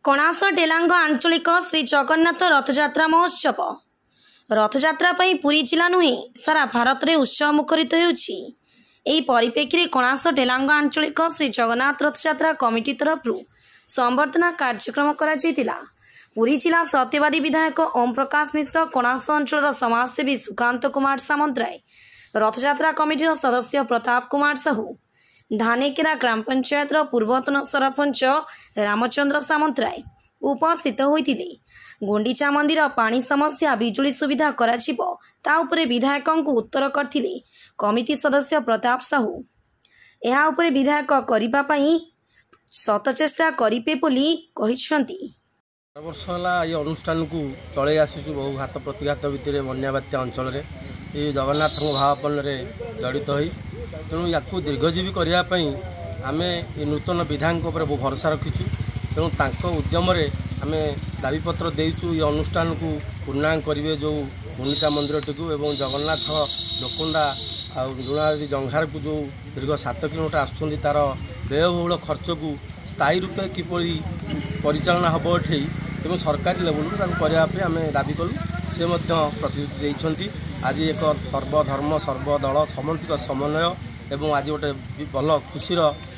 कणास डेलांग आंचलिक श्री जगन्नाथ रथयात्रा महोत्सव रथयात्रा पर पुरी जिला नुहे सारा भारत में उत्सव मुखरित होरिप्रेक्षी में कणास डेलांग आंचलिक श्री जगन्नाथ रथयात्रा कमिटी तरफ संबर्धना कार्यक्रम करा। पुरी जिला सत्यवादी विधायक ओम प्रकाश मिश्र कणास अंचल समाजसेवी सुकांत कुमार सामंतराय रथयात्रा कमिटी सदस्य प्रताप कुमार साहू धानेकेरा ग्राम पंचायत पूर्वतन सरपंच रामचंद्र सामंतराय उपस्थित होते। गुंडीचा मंदिर पानी समस्या बिजुली सुविधा करा विधायक उत्तर करथिले कमिटी सदस्य प्रताप साहू। यह उपरे विधायक करने सतचेष्टा करिपे बोली कहिसंती। वर्ष है ये अनुष्ठान को चले आसू बहु घात प्रतिघात भितर बन्या बात्या अंचल ये जगन्नाथ भावापन्न जड़ित हो तेणु या दीर्घजीवी करने आम ये नूतन विधायक बहुत भरोसा रखीचु। तेणु उद्यम आम दाबीपत्र देचु ये अनुष्ठान को पूर्णांग करेंगे जो गुंडीचा मंदिर टी जगन्नाथ लोकंडा लुणादी जंघार को जो दीर्घ 7 किलोमीटर आसुँच तार व्ययबहुल खर्च को स्थायी रूपे किपरि परिचालना हम ये तेज सरकारी लेवल करने आम दाबी कलु से प्रतिश्रुति देती। आज एक सर्वधर्म सर्वदल समन्वित समन्वय एवं आज गोटे भल खुशी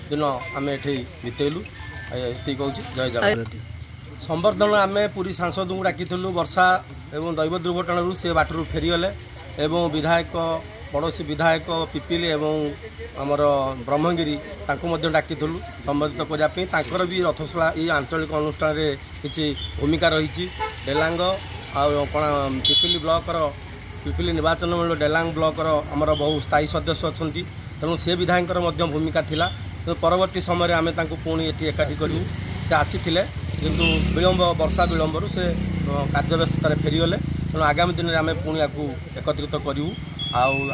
दिन आम ये बीतेलु ये कहूँ। जय जगन्नाथ। संबर्धन आम पूरी सांसद को डाकी वर्षा एवं दैव दुर्घटना से बाटर फेरीगले एवं विधायक पड़ोशी विधायक पिपिली एवं आमर ब्रह्मगिरी डाकी संबोधित करने भी रथशाला ये आंचलिक अनुष्ठान किसी भूमिका रही। डेलांग पिपिली ब्लॉकर पिपिली निर्वाचन मंडल डेलांग ब्लॉकर आमर बहु स्थायी सदस्य अच्छा तेणु से विधायक भूमिका थिला। तो परवर्ती समय आम पुणी ये एकाठी करूँ से आसी किंतु विलंब वर्षा विलंबर से कार्यव्यस्तता फेरीगले तेणु आगामी दिन में आम पुणी या एकत्रित करूँ।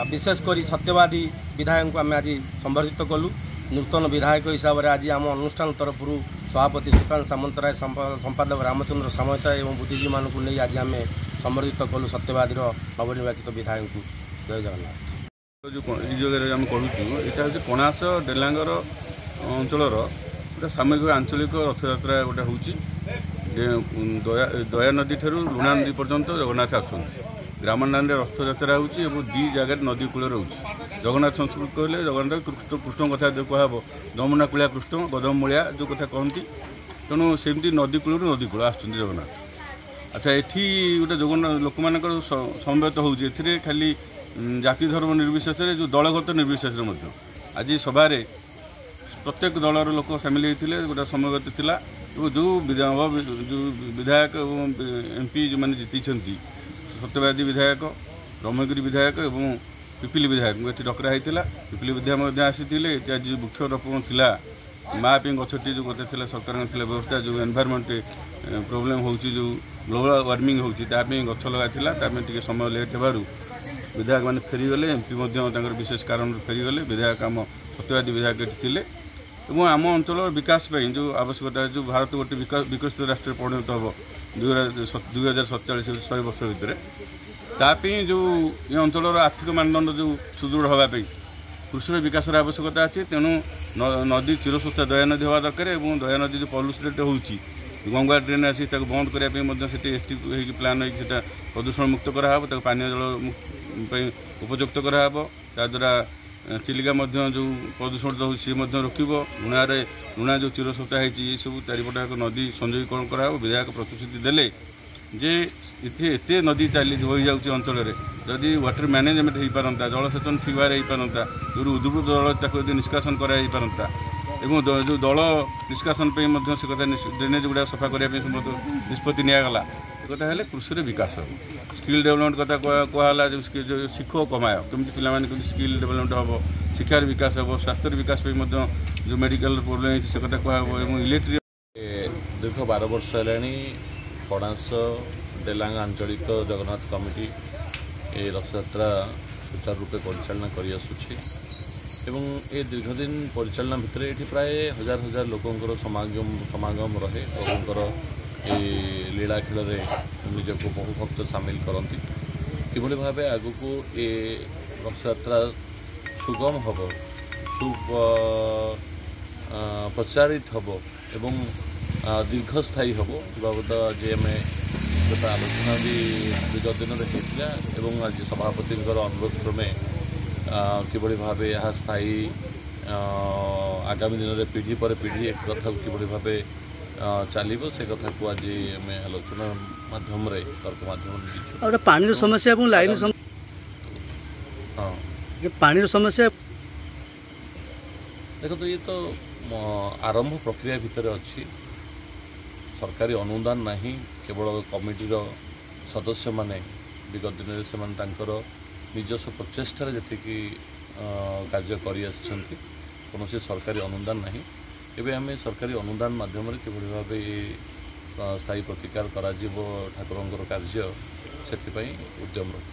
विशेषकर सत्यवादी विधायक को आम आज संबर्धित कलु नूतन विधायक हिसाब से आज आम अनुष्ठान तरफ सभापति सुकांत सामंतराय संपादक रामचंद्र सामंतराय और बुद्धिजीवी मानक नहीं आज आम संबर्धित कलु सत्यवादी नवनिर्वाचित विधायक को। जय जगन्नाथ। जो आम करूँ यहाँ हूँ कणास डेलांगर अंचल गोटे सामूहिक आंचलिक रथयात्रा गोटे हूँ दया नदी ठार लुणा नदी पर्यंत जगन्नाथ आसुँच ग्रामांडे रथयात्रा होती दी जगह नदी कूल रोचे जगन्नाथ संस्कृति कहले जगन्नाथ कृष्ण कथा जो कह दमना कूलिया कृष्ण गदम मलिया जो कथा कहती तेणु सेमती नदी कूल नदी कूल आस जगन्नाथ। अच्छा ये गोटे जगन्नाथ लोक मान समवेत होती खाली जाति धर्म निर्विशेष जो दलगत निर्विशेष आज सभार प्रत्येक दलर लोक सामिल होते गोटे समवेत थिला जो विधायक एमपी जो मैंने जीति सत्यवादी विधायक ब्रह्मगिरी विधायक और पिपिली विधायक ये डकरा होता। पिपिली विधायक आसी आज वृक्षरोपण थिला मापिंग गछटी जो गोटे सरकार व्यवस्था जो एनवायरमेंट प्रोब्लेम हो जो ग्लोबल वार्मिंग होती गछ लगाई टे समय लेट होबार विधायक मैंने फेरीगले एमपी विशेष कारण फेरीगले विधायक आम सत्यवादी विधायक थे आम अंचल विकास जो आवश्यकता जो भारत गोटे विकसित राष्ट्र परिणत हम 2047 100 वर्ष भितर तापी जो ये अंचल आर्थिक मानदंड जो सुदृढ़ होगापी कृषि विकास आवश्यकता अच्छी तेणु नदी चिरस्वच्छा दया नदी हवा दरकार और दया नदी जो पल्यूटेड हो गंगा ड्रेन आसी बंद करने एसटी प्लान होता प्रदूषण मुक्त कराव पानी जल उपयुक्त कराव ताद्वारा चिलिका जो प्रदूषण हो सी रोकब लुणा जो चिरस्वच्छा होती सब चारिपटा नदी संयोगीकरण कराव विधायक प्रतिश्रुति देले जे एत नदी चली बही जाऊँगी अंचल जदि वाटर मैनेजमेंट हो पारता जलसेचन ठीक भाव हो पारता जो उद्भूत जल निष्कासन कराता एवं जो दल निष्कासन से कथा ड्रेनेज गुड़ा सफा करने निष्पत्ति निगला गोटा है कृषि विकास स्किल डेवलपमेंट कथा कहला जो शिख कमाय कमी पे स्किल डेवलपमेंट हम शिक्षार विकास हम स्वास्थ्य विकास जो मेडिकल प्रोब्लेम से कथा कह इलेक्ट्रिक दीर्घ 12 वर्ष है कणास डेलांग आंचलिक जगन्नाथ कमिटी ये रथयात्रा सुचारू रूपे परिचालना कर दीर्घदिन परिचालना भितर ये प्राय हजार हजार लोकंर समागम रहे प्रभुंर लीला खेल निजक बहु भक्त सामिल करती कि भाव आग को ये रथयात्रा सुगम हम प्रचारित हम ଦୀର୍ଘସ୍ଥାୟୀ ହେବ ବାବଦ ଆଜି ଆମେ ଗୋଟେ ଆଲୋଚନା ବି ବିଗତ ଦିନରେ ହେଇଥିଲା ଏବଂ ଆଜି ସଭାପତିଙ୍କର ଅନୁରୋଧ କ୍ରମେ କିଭଳି ଭାବେ ଏହା ସ୍ଥାୟୀ ଆଗାମୀ ଦିନରେ ପିଢ଼ି ପରେ ପିଢ଼ି ଏକ କଥାକୁ କିଭଳି ଭାବେ ଚାଲିବ ସେ କଥାକୁ ଆଜି ଆମେ ଆଲୋଚନା ମାଧ୍ୟମରେ ତର୍କ ମାଧ୍ୟମରେ ପାଣିର ସମସ୍ୟା ଏବଂ ଲାଇନ ପାଣିର ସମସ୍ୟା ଦେଖନ୍ତୁ ଇଏ ତ ଆରମ୍ଭ ପ୍ରକ୍ରିୟା ଭିତରେ ଅଛି ସରକାରୀ ଅନୁଦାନ ନାହିଁ କେବଳ କମିଟିର ସଦସ୍ୟମାନେ ବିଗତ ଦିନରେ ସେମାନେ ତାଙ୍କର ନିଜସ୍ୱ ପ୍ରଚେଷ୍ଟାରେ ଯେତିକି କାର୍ଯ୍ୟ କରିଆସିଛନ୍ତି କୌଣସି ସରକାରୀ ଅନୁଦାନ ନାହିଁ ଏବେ ଆମେ ସରକାରୀ ଅନୁଦାନ ମାଧ୍ୟମରେ କିଭଳି ଭାବେ ସ୍ଥାୟୀ ପ୍ରତିକାର କରାଯିବ ଠାକୁରଙ୍କର କାର୍ଯ୍ୟ ସେଥିପାଇଁ ଉଦ୍ୟମ ରହିବ।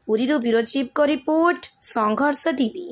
ପୁରୀରୁ ବ୍ୟୁରୋ ଚିଫ୍ଙ୍କ ରିପୋର୍ଟ ସଂଘର୍ଷ ଟିଭି।